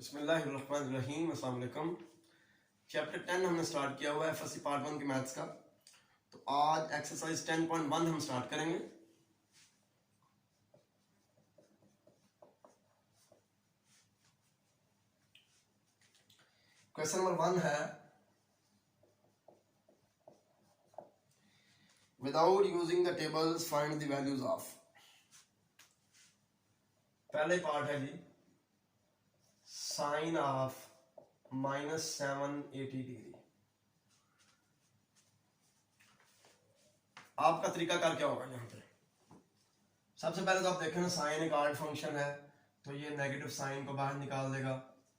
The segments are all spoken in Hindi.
बिस्मिल्लाहिर्रहमानिर्रहीम, अस्सलाम वालेकुम। चैप्टर 10 हमने स्टार्ट किया हुआ है एफएससी पार्ट 1 के मैथ्स का। तो आज एक्सरसाइज 10.1 हम स्टार्ट करेंगे। क्वेश्चन नंबर 1 है, without using the tables find the values of. पहले पार्ट है जी, साइन ऑफ -780 डिग्री। आपका तरीका कार क्या होगा? यहाँ पे सबसे पहले तो आप देखें ना, साइन एक ऑड फंक्शन है तो ये नेगेटिव साइन को बाहर निकाल देगा,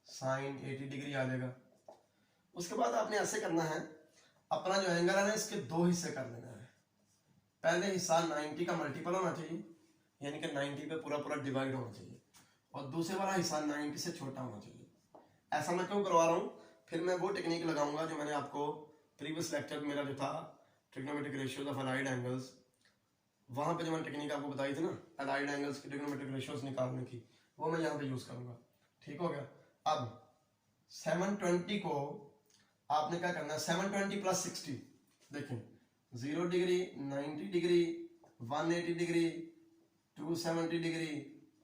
साइन 80 डिग्री आ जाएगा। उसके बाद आपने ऐसे करना है, अपना जो एंगल है ना इसके दो हिस्से कर देना है। पहले हिस्सा 90 का मल्टीपल होना चाहिए, यानी कि 90 पे पूरा पूरा डिवाइड होना चाहिए, और दूसरे वाला हिस्सा 90 से छोटा होना चाहिए। ऐसा मैं क्यों करवा रहा हूँ? फिर मैं वो टेक्निक लगाऊंगा जो मैंने आपको प्रीवियस लेक्चर मेरा जो था trigonometric ratios of allied angles, वहां पे जो मैंने टेक्निक आपको बताई थी ना अलाइड एंगल्स की ट्रिग्नोमेट्रिक रेशियोज निकालने की, वो मैं यहाँ पे यूज करूंगा। ठीक हो गया। अब 720 को आपने क्या करना है, 720 प्लस 60, देखें 0 degree, 90 degree, 180 degree, 270 degree,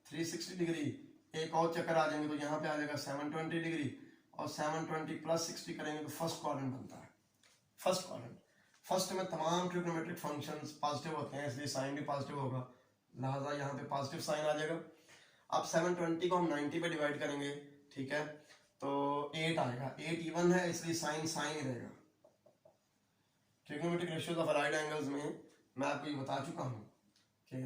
360 degree, एक और चक्कर आ जाएंगे तो यहाँ पे आ जाएगा 720 डिग्री, और 720 प्लस 60 करेंगे तो फर्स्ट क्वाड्रेंट बनता है। फर्स्ट क्वाड्रेंट, फर्स्ट में तमाम ट्रिग्नोमेट्रिक फंक्शंस पॉजिटिव होते हैं, इसलिए साइन भी पॉजिटिव होगा, लिहाजा यहाँ पे पॉजिटिव साइन आ जाएगा। अब 720 को हम 90 पे डिवाइड करेंगे, ठीक है, तो 8 आएगा। 8 इवन है इसलिए साइन साइन ही रहेगा। Trigonometric ratios of allied angles में मैं आपको ये बता चुका हूँ कि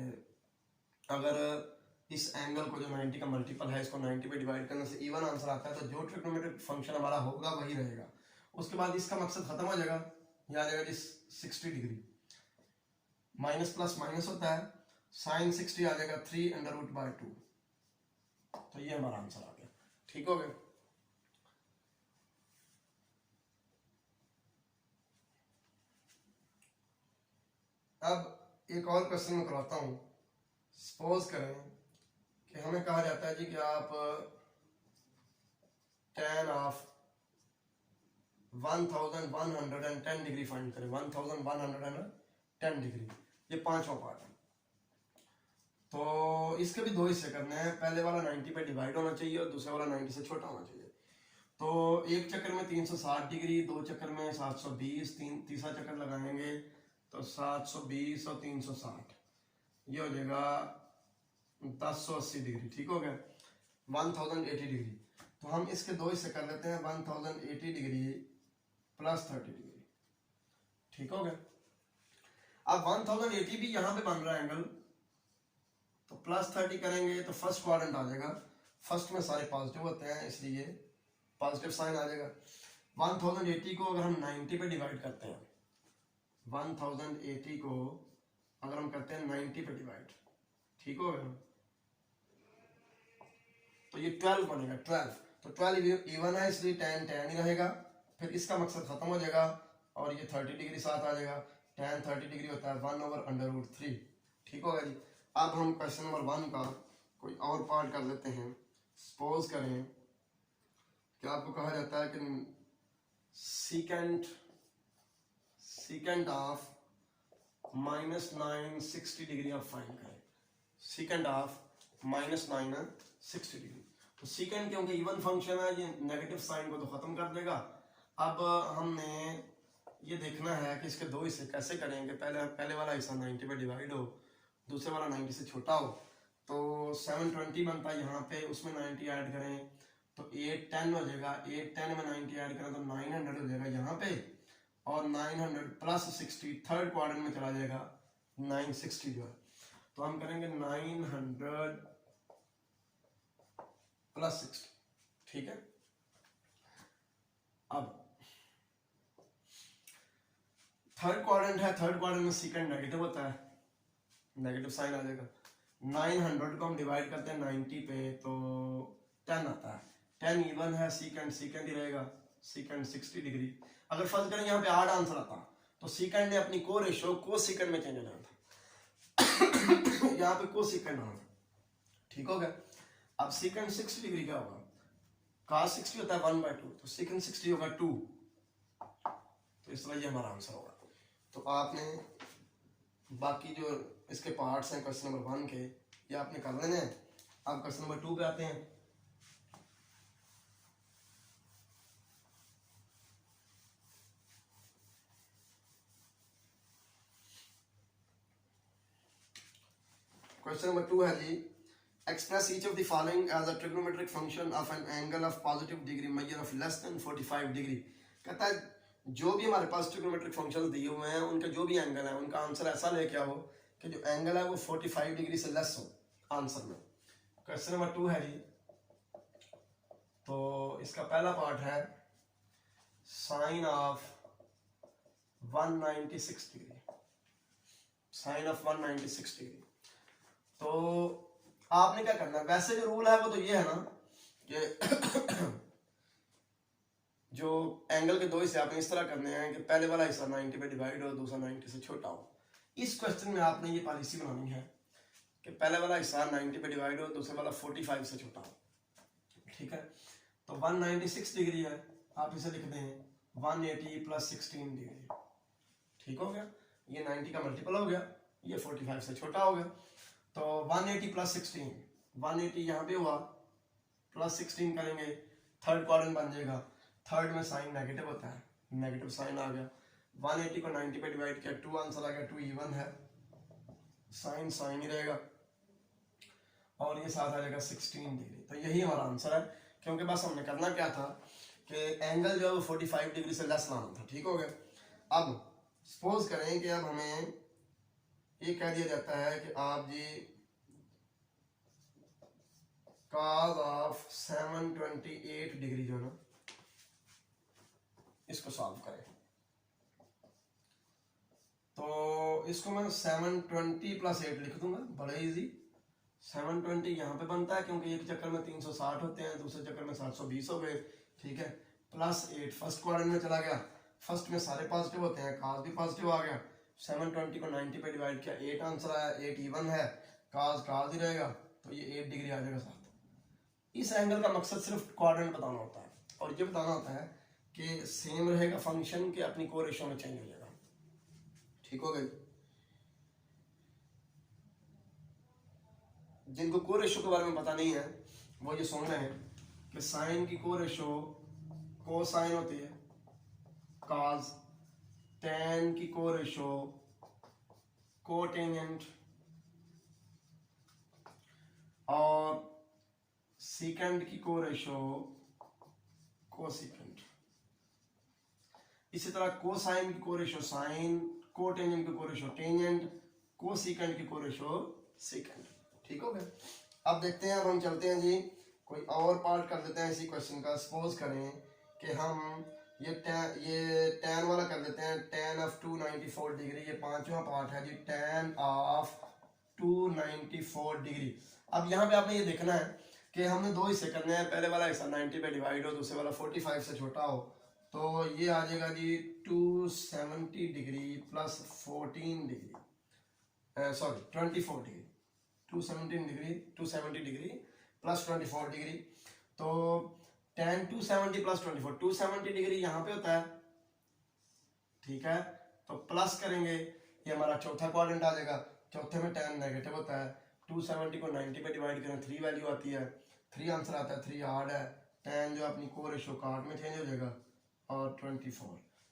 अगर इस एंगल को जो 90 का मल्टीपल है इसको 90 पे डिवाइड करने से इवन आंसर आता है, तो जो ट्रिग्नोमेट्रिक फंक्शन हमारा होगा वही रहेगा। उसके बाद इसका मकसद खत्म हो जाएगा, ये आ जाएगा जिस 60 डिग्री, माइनस प्लस माइनस होता है, साइन 60 आ जाएगा 3√2, तो ये हमारा आंसर आ गया। ठीक हो गया। अब एक और क्वेश्चन में करवाता हूं। सपोज करें कि हमें कहा जाता है जी कि आप tan ऑफ 1110 डिग्री फाइंड करें। 1110 डिग्री, ये पांचवा पार्ट है। तो इसके भी दो हिस्से करने हैं, पहले वाला 90 पे डिवाइड होना चाहिए और दूसरा वाला 90 से छोटा होना चाहिए। तो एक चक्कर में 360 डिग्री, दो चक्कर में 720, तीसरा चक्कर लगाएंगे तो 720 और 360, ये हो जाएगा 1080 डिग्री। ठीक हो गया, 1080 डिग्री। तो हम इसके दो हिस्से कर लेते हैं, 1080 डिग्री प्लस 30 डिग्री। ठीक हो गया। अब 1080 भी यहां पे बन रहा है एंगल, तो प्लस 30 करेंगे तो फर्स्ट क्वाड्रेंट आ जाएगा। फर्स्ट में सारे पॉजिटिव होते हैं इसलिए पॉजिटिव साइन आ जाएगा। 1080 को अगर हम 90 पे डिवाइड करते हैं, 1080 को अगर हम करते हैं 90 पे डिवाइड, ठीक हो गया, तो ये 12 बनेगा। 12, तो 12 इवन है इसलिए tan tan ही रहेगा। फिर इसका मकसद खत्म हो जाएगा और ये 30 डिग्री साथ आ जाएगा। tan 30 डिग्री होता है 1/√3। ठीक होगा जी। अब हम क्वेश्चन नंबर 1 का कोई और पार्ट कर लेते हैं। सपोज करें कि आपको कहा जाता है कि सीकेंट ऑफ -960 डिग्री आप फाइंड करें। सीकेंट ऑफ -960 डिग्री, तो सीकेंट क्योंकि इवन फंक्शन है ये नेगेटिव साइन को तो खत्म कर देगा। अब हमने ये देखना है कि इसके दो हिस्से कैसे करेंगे। पहले वाला हिस्सा 90 पे डिवाइड हो, दूसरे वाला 90 से छोटा हो, तो 720 बनता है यहाँ पे, उसमें 90 ऐड करें तो 810 हो जाएगा। 810 में 90 ऐड करें तो 900 हो जाएगा यहाँ पे, और 900 प्लस 60 थर्ड क्वाड्रेंट में चला जाएगा 960 जो है। तो हम करेंगे 900 प्लस 60। ठीक है। अब थर्ड क्वाड्रेंट है, थर्ड क्वाड्रेंट में सीकेंट नेगेटिव होता है, नेगेटिव साइन आ जाएगा। 900 को हम डिवाइड करते हैं 90 पे तो 10 आता है। 10 इवन है, सीकेंट सीकेंट ही रहेगा, सीकेंट 60 डिग्री। अगर फर्स्ट करें यहाँ पे आड आंसर आता तो सीकेंट ने अपनी को रेशो को सीकेंट में चेंज हो जाना था। यहाँ पे को सीकेंट आना था। ठीक हो गया। अब सीकेंट 60 डिग्री क्या होगा? cos 60 होता है 1/2, तो secant 60 होगा 2, तो इस तरह ये हमारा आंसर होगा। तो आपने बाकी जो इसके पार्ट्स हैं क्वेश्चन नंबर 1 के, ये आपने कर लेने हैं। अब क्वेश्चन नंबर 2 पे आते हैं। क्वेश्चन नंबर 2 है जी, express each of the following as a trigonometric function of an angle of positive degree measure of less than 45 degree. कहता है जो भी हमारे पास ट्रिग्नोमेट्रिक फंक्शंस दिए हुए हैं उनके जो भी एंगल है उनका आंसर ऐसा लेके आओ कि जो एंगल है वो 45 डिग्री से लेस हो आंसर में। क्वेश्चन नंबर 2 है जी, तो इसका पहला पार्ट है sine of 196 degree, sine of 196 degree. तो आपने क्या करना है, वैसे जो रूल है वो तो ये है ना कि जो एंगल के दो हिस्से आपने इस तरह करने हैं कि पहले वाला हिस्सा 90 पे डिवाइड हो, दूसरा 90 से छोटा हो। इस क्वेश्चन में आपने ये पॉलिसी बनानी है कि पहले वाला हिस्सा 90 पे डिवाइड हो, दूसरे वाला 45 से छोटा हो। ठीक है, तो 196 डिग्री है, आप इसे लिख दें 180 प्लस 16 डिग्री। ठीक हो गया, ये 90 का मल्टीपल हो गया, ये 45 से छोटा हो गया। तो 180 प्लस 16, 180 यहाँ पे हुआ, प्लस 16 करेंगे, थर्ड क्वाड्रेंट बन जाएगा। थर्ड में साइन नेगेटिव होता है, नेगेटिव साइन आ गया। 180 को 90 पे डिवाइड किया, 2 आंसर आ गया, 2 इवन है, साइन साइन ही रहेगा, और ये साथ आ जाएगा 16 डिग्री। तो यही हमारा आंसर है, क्योंकि बस हमने करना क्या था कि एंगल जो है वो 45 डिग्री से लेस लाना था। ठीक हो गया। अब सपोज करें कि अब हमें ये कह दिया जाता है कि आप जी cos ऑफ 728 डिग्री जो है ना इसको सॉल्व करें। तो इसको मैं 720 प्लस 8 लिख दूंगा, बड़ा इजी। 720 यहाँ पे बनता है क्योंकि एक चक्कर में 360 होते हैं, दूसरे चक्कर में 720 हो गए। ठीक है, प्लस 8 फर्स्ट क्वाड्रेंट में चला गया, फर्स्ट में सारे पॉजिटिव होते हैं, cos भी पॉजिटिव आ गया। 720 को 90 पे डिवाइड किया, 8 आंसर आया, 8 इवन है, cos ही रहेगा, तो ये 8 डिग्री आ जाएगा साथ। इस एंगल का मकसद सिर्फ क्वाड्रेंट बताना होता है, और ये बताना होता है कि सेम रहेगा फंक्शन के अपनी को रेशो में चेंज हो जाएगा। ठीक हो गई। जिनको को रेशो के बारे में पता नहीं है वो ये सुन रहे हैं कि साइन की को रेशो कोसाइन होती है cos, tan की को रेशो कोटेंजेंट, और सीकेंट की को रेशो कोसिकेंट। इसी तरह कोसाइन की को रेशो साइन, कोटेंजेंट की को रेशो टेंजेंट, कोसिकेंट की को रेशो सीकेंट। ठीक हो गया। अब देखते हैं, अब हम चलते हैं जी कोई और पार्ट कर लेते हैं इसी क्वेश्चन का। सपोज करें कि हम ये tan वाला कर लेते हैं, tan ऑफ 294 डिग्री। ये पांचवा पार्ट है जी, tan ऑफ 294 डिग्री। अब यहाँ पे आपने ये देखना है कि हमने दो हिस्से करने हैं, पहले वाला हिस्सा 90 पे डिवाइड हो, दूसरे वाला 45 से छोटा हो। तो ये आ जाएगा जी 270 degree plus 14 degree, sorry 24 degree, 270 degree plus 24 degree. तो tan 270 प्लस 24, 270 डिग्री यहाँ पे होता है। ठीक है, तो प्लस करेंगे, ये हमारा चौथा क्वाड्रेंट आ जाएगा, चौथे में tan नेगेटिव होता है। 270 को 90 पे डिवाइड करें, 3 वैल्यू आती है, 3 आंसर आता है, 3 हार्ड है, tan जो अपनी को रेशो का 8 में चेंज हो जाएगा, और 24,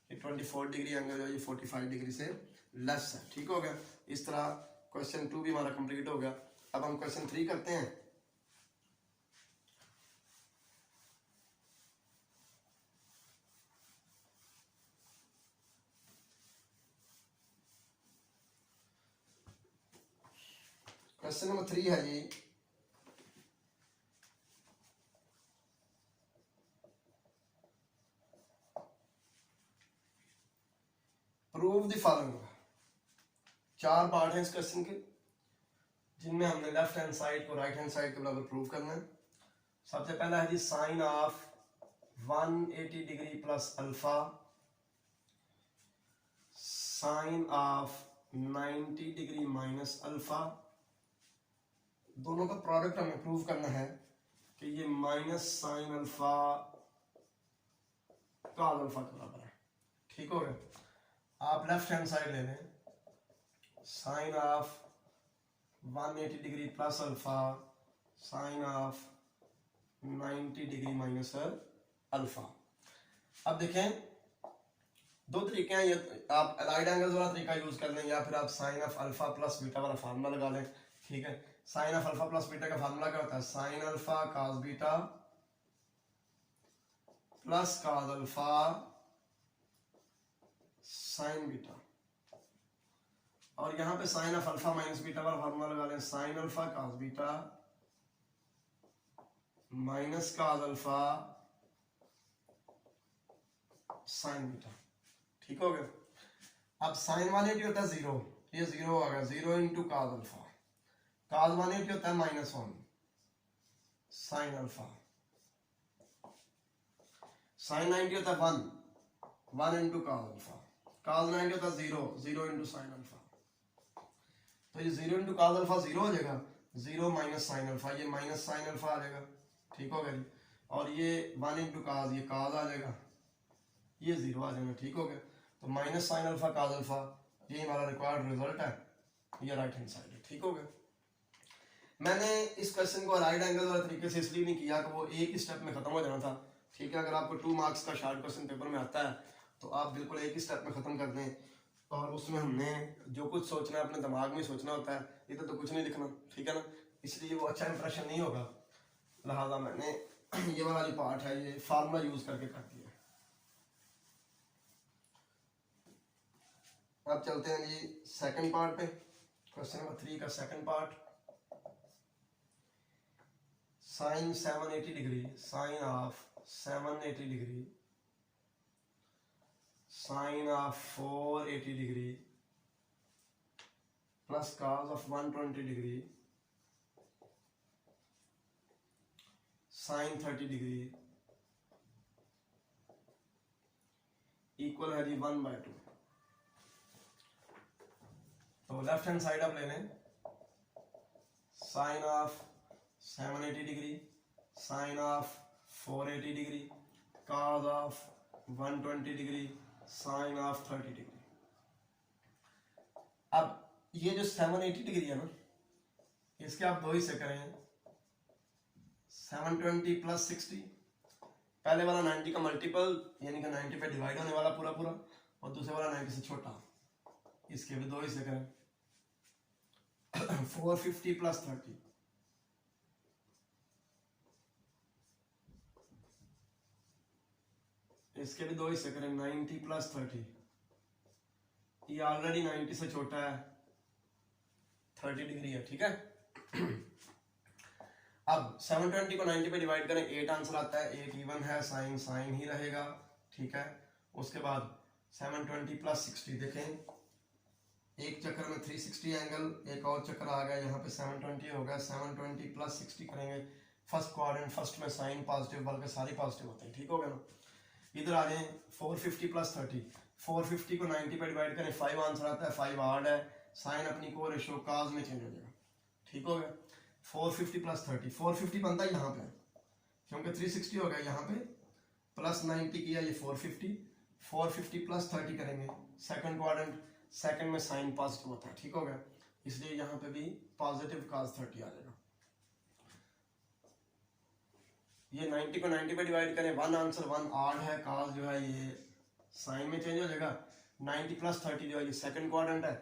ये 24 डिग्री एंगल जो ये 45 डिग्री से लेस है। ठीक हो गया। इस तरह क्वेश्चन 2 भी हमारा कंप्लीट हो गया। अब हम क्वेश्चन 3 करते हैं। क्वेश्चन नंबर 3 है जी, प्रूव द फॉलोइंग। 4 पार्ट हैं इस क्वेश्चन के, जिनमें हमने लेफ्ट हैंड साइड को राइट हैंड साइड के बराबर प्रूव करना है। सबसे पहला है जी sine of 180 degree plus alpha, sine of 90 degree minus alpha. दोनों का प्रोडक्ट हमें प्रूव करना है कि ये minus sine alpha cos alpha के बराबर है। ठीक हो गया। आप लेफ्ट हैंड साइड ले लें, sine of 180 degree plus alpha sine of 90 degree minus alpha. अब देखें दो तरीके हैं, ये आप अलाइड एंगल्स वाला तरीका यूज कर लें या फिर आप sine of alpha plus beta वाला फार्मूला लगा लें। ठीक है, sine of alpha plus beta का फार्मूला क्या होता है? Sine alpha cos beta plus cos alpha sine beta, और यहां पे sine of alpha minus beta वाला फार्मूला लगा लें, sine alpha cos beta minus cos alpha sine beta. ठीक हो गया। अब साइन 180 होता है 0, ये 0 आ गया, 0 इंटू कॉस अल्फा। कॉस 180 होता है -1 साइन अल्फा। साइन 90 होता है 1 इंटू कॉस अल्फा। कॉस 90 होता है 0 इंटू साइन अल्फा। तो ये 0 इंटू कॉस अल्फा 0 हो जाएगा, 0 माइनस साइन अल्फा, ये माइनस साइन अल्फा आ जाएगा। ठीक हो गया जी। और ये 1 इंटू कॉस, ये कॉस आ जाएगा, ये 0 आ जाएगा। ठीक हो गया। तो minus sine alpha cos alpha, ये हमारा रिक्वायर्ड रिजल्ट है, ये राइट हैंड साइड है। ठीक हो गया। मैंने इस क्वेश्चन को राइट एंगल वाले तरीके से इसलिए नहीं किया कि वो एक ही स्टेप में खत्म हो जाना था। ठीक है, अगर आपको 2 मार्क्स का शॉर्ट क्वेश्चन पेपर में आता है तो आप बिल्कुल एक ही स्टेप में खत्म कर दें, और उसमें हमने जो कुछ सोचना है अपने दिमाग में सोचना होता है, इधर तो कुछ नहीं लिखना। ठीक है ना, इसलिए वो अच्छा इंप्रेशन नहीं होगा, लिहाजा मैंने ये वाला जो पार्ट है ये फार्मूला यूज करके कर दिया। अब चलते हैं जी सेकंड पार्ट पे, क्वेश्चन नंबर 3 का second part. Sine 780 degree, sine of 780 degree, sine of 480 degree plus cos of 120 degree sine 30 degree equal है जी 1/2। तो लेफ्ट हैंड साइड आप ले लें, sine of 780 degree, sine of 480 degree, cos of 120 degree, sine of 30 degree. अब ये जो 780 डिग्री है ना, इसके आप 2 हिस्से करें, 720 प्लस 60, पहले वाला 90 का मल्टीपल यानी कि 90 पे डिवाइड होने वाला पूरा पूरा, और दूसरे वाला 90 से छोटा, इसके भी 2 हिस्से करें। 450 प्लस 30, इसके भी 2 हिस्से करें, 90 प्लस 30, ये ऑलरेडी 90 से छोटा है, 30 डिग्री है। ठीक है। अब 720 को 90 पे डिवाइड करें, 8 आंसर आता है, 8 इवन है, साइन साइन ही रहेगा। ठीक है। उसके बाद 720 प्लस 60, देखें एक चक्कर में 360 एंगल, एक और चक्कर आ गया, यहाँ पे 720 हो गया, 720 प्लस 60 करेंगे, फर्स्ट क्वाड्रेंट, फर्स्ट में साइन पॉजिटिव, बल्कि सारी पॉजिटिव होते हैं। ठीक हो गया ना। इधर आ जाए 450 प्लस 30, 450 को 90 पे डिवाइड करें, 5 आंसर आता है, 5 हार्ड है, साइन अपनी को रेशो काज में चेंज हो जाएगा। ठीक हो गया। 450 प्लस 30, 450 बनता है यहाँ पे, क्योंकि 360 हो गया, यहाँ पे प्लस 90 किया, ये 450, 450 प्लस 30 करेंगे, सेकंड क्वाड्रेंट, सेकंड में साइन पॉजिटिव होता है। ठीक हो गया, इसलिए यहाँ पे भी पॉजिटिव काज 30 आ जाएगा। ये 90 को 90 पे डिवाइड करें, 1 आंसर, 1 आड है, काज जो है ये साइन में चेंज हो जाएगा। 90 प्लस 30 जो है ये सेकंड क्वाड्रेंट है,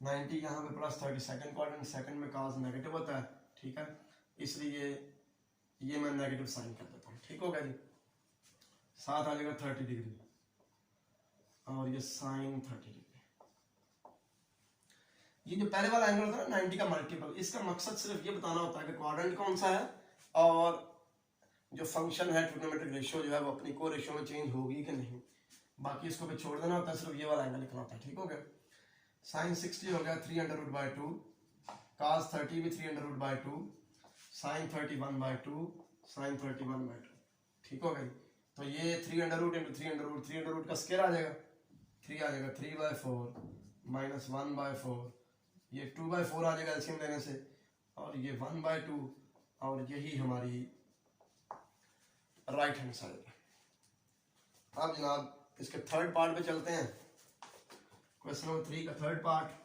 90 यहाँ पे प्लस 30 सेकंड क्वाड्रेंट, सेकंड में काज नेगेटिव होता है। ठीक है, इसलिए ये मैं नेगेटिव साइन कर देता हूँ। ठीक हो गया जी। साथ आ जाएगा 30 डिग्री और ये साइन 30 डिग्री। ये जो पहले वाला एंगल होता है ना 90 का मल्टीपल, इसका मकसद सिर्फ ये बताना होता है कि क्वाड्रेंट कौन सा है और जो फंक्शन है ट्रिग्नोमेट्रिक रेशियो जो है वो अपनी को रेशियो में चेंज होगी कि नहीं, बाकी इसको भी छोड़ देना होता है, सिर्फ ये वाला एंगल लिखना होता है। ठीक हो गया। साइन 60 हो गया 300/2, cos 30 भी 300/2, साइन 31/2, साइन 31/2। ठीक हो गई। तो ये 300 इंटू 300 का स्क्वायर आ जाएगा, 3 आ जाएगा, 3/4 माइनस 1/4, ये 2/4 आ जाएगा एलसीएम लेने से, और ये 1/2, और यही हमारी राइट हैंड साइड। अब जनाब इसके थर्ड पार्ट पे चलते हैं। क्वेश्चन नंबर 3 का थर्ड पार्ट।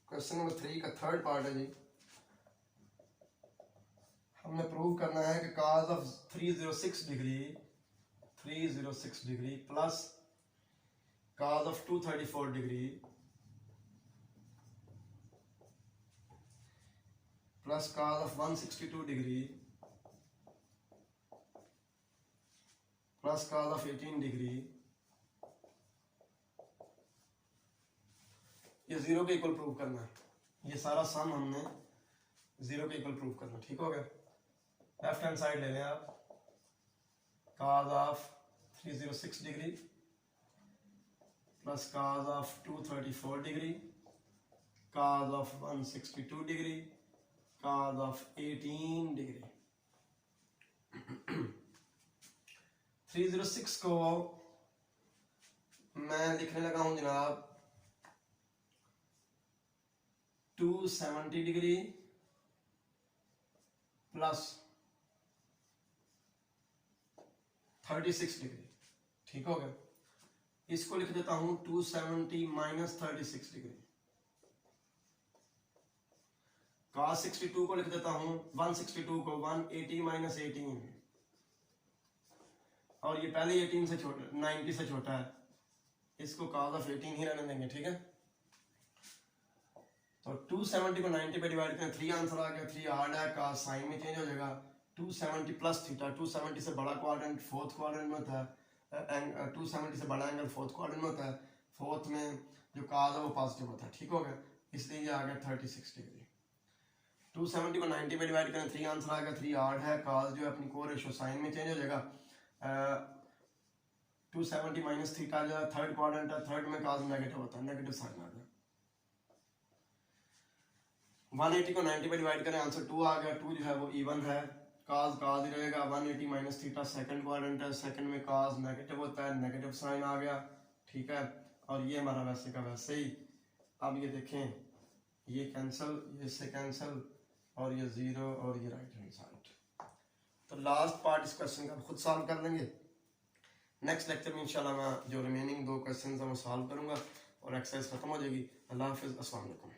क्वेश्चन नंबर 3 का थर्ड पार्ट है जी। हमने प्रूव करना है कि cos of 306 degree plus cos of 234 degree plus cos of 162 degree plus cos of 18 degree ये जीरो के इक्वल प्रूव करना है। ये सारा सम हमने जीरो के इक्वल प्रूव करना। ठीक हो गया। लेफ्ट हैंड साइड ले लें आप। cos of 306 degree plus cos of 234 degree cos of 162 degree cos of 18 degree. 306 को मैं लिखने लगा हूं जनाब 270 डिग्री प्लस 36 डिग्री। ठीक हो गया। इसको लिख देता हूं 270 माइनस 36 डिग्री। cos 62 को लिख देता हूं 162 को 180 माइनस 18 और ये पहले 18 से छोटा 90 से छोटा है, इसको cos ऑफ 18 ही रहने देंगे। ठीक है। तो 270 को 90 पे डिवाइड करें 3 आंसर आ गया। 3 हार्ड है, cos साइन में चेंज हो जाएगा। 270 प्लस थीटा, 270 से बड़ा क्वाड्रेंट फोर्थ क्वाड्रेंट में होता है। 270 से बड़ा एंगल फोर्थ क्वाड्रेंट में होता है। फोर्थ में जो cos है वो पॉजिटिव होता है। ठीक हो गया। इसलिए ये आ गया 36 डिग्री। 270 को 90 पे डिवाइड करें 3 आंसर आ गया। 3 हार्ड है, cos जो है अपनी को रेशो साइन में चेंज हो जाएगा। 270 माइनस थीटा जो है थर्ड क्वाड्रेंट है, थर्ड में cos नेगेटिव होता है, नेगेटिव साइन आ गया। 180 को 90 पे डिवाइड करें आंसर 2 आ गया। 2 जो है वो इवन है, cos ही रहेगा। 180 माइनस थीटा सेकंड क्वाड्रेंट है, सेकंड में cos नेगेटिव होता है, नेगेटिव साइन आ गया। ठीक है। और ये हमारा वैसे का वैसे ही। अब ये देखें, ये कैंसिल, ये से कैंसिल और ये जीरो और ये राइट हैंड साइड। तो लास्ट पार्ट इस क्वेश्चन का खुद सॉल्व कर लेंगे। नेक्स्ट लेक्चर में इंशाल्लाह मैं जो रिमेनिंग 2 क्वेश्चन है वो सॉल्व करूंगा और एक्सरसाइज खत्म हो जाएगी। अल्लाह हाफिज़, अस्सलाम वालेकुम।